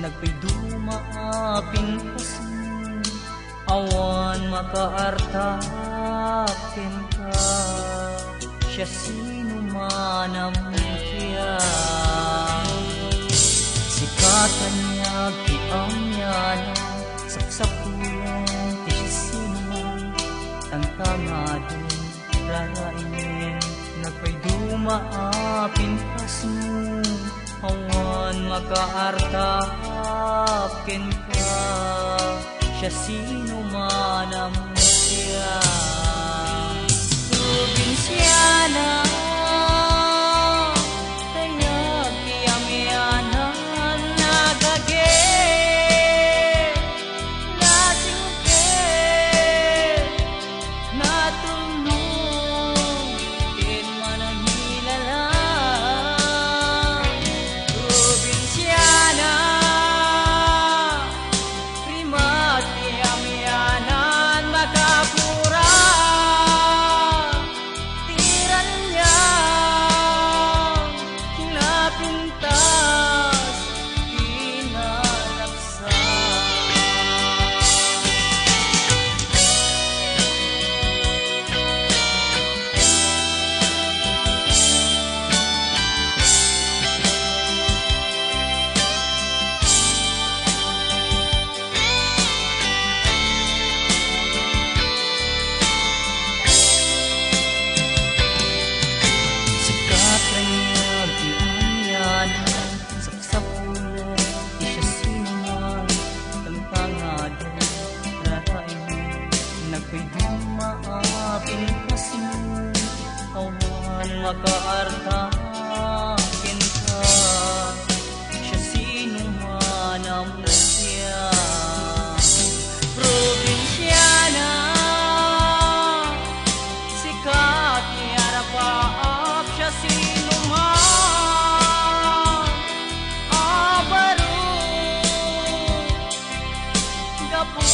nagpayduma pinkasin, awan makaartakin ka, siya sino manam siya. Sikatan niya kiamyana, sapsapulan ti sino, tangtangadin rarainin, nagpayduma pinkasin, awan makaartakin ka, siya sino manam siya. Probinsyana tayag kiyamyanan, nagage nasingke natulog ken manahilala. Probinsyana primat kiyamyanan, makapura pintas kinalaksa. Sikat raya gianyanan, sapsapulan di siya sinuman, tangtangadan rarainin, nagpayduma pinkasin, awan makaartakin ka, siya sino manam siya. Probinsyana sikat niya napaap, siya sino man abaro gapu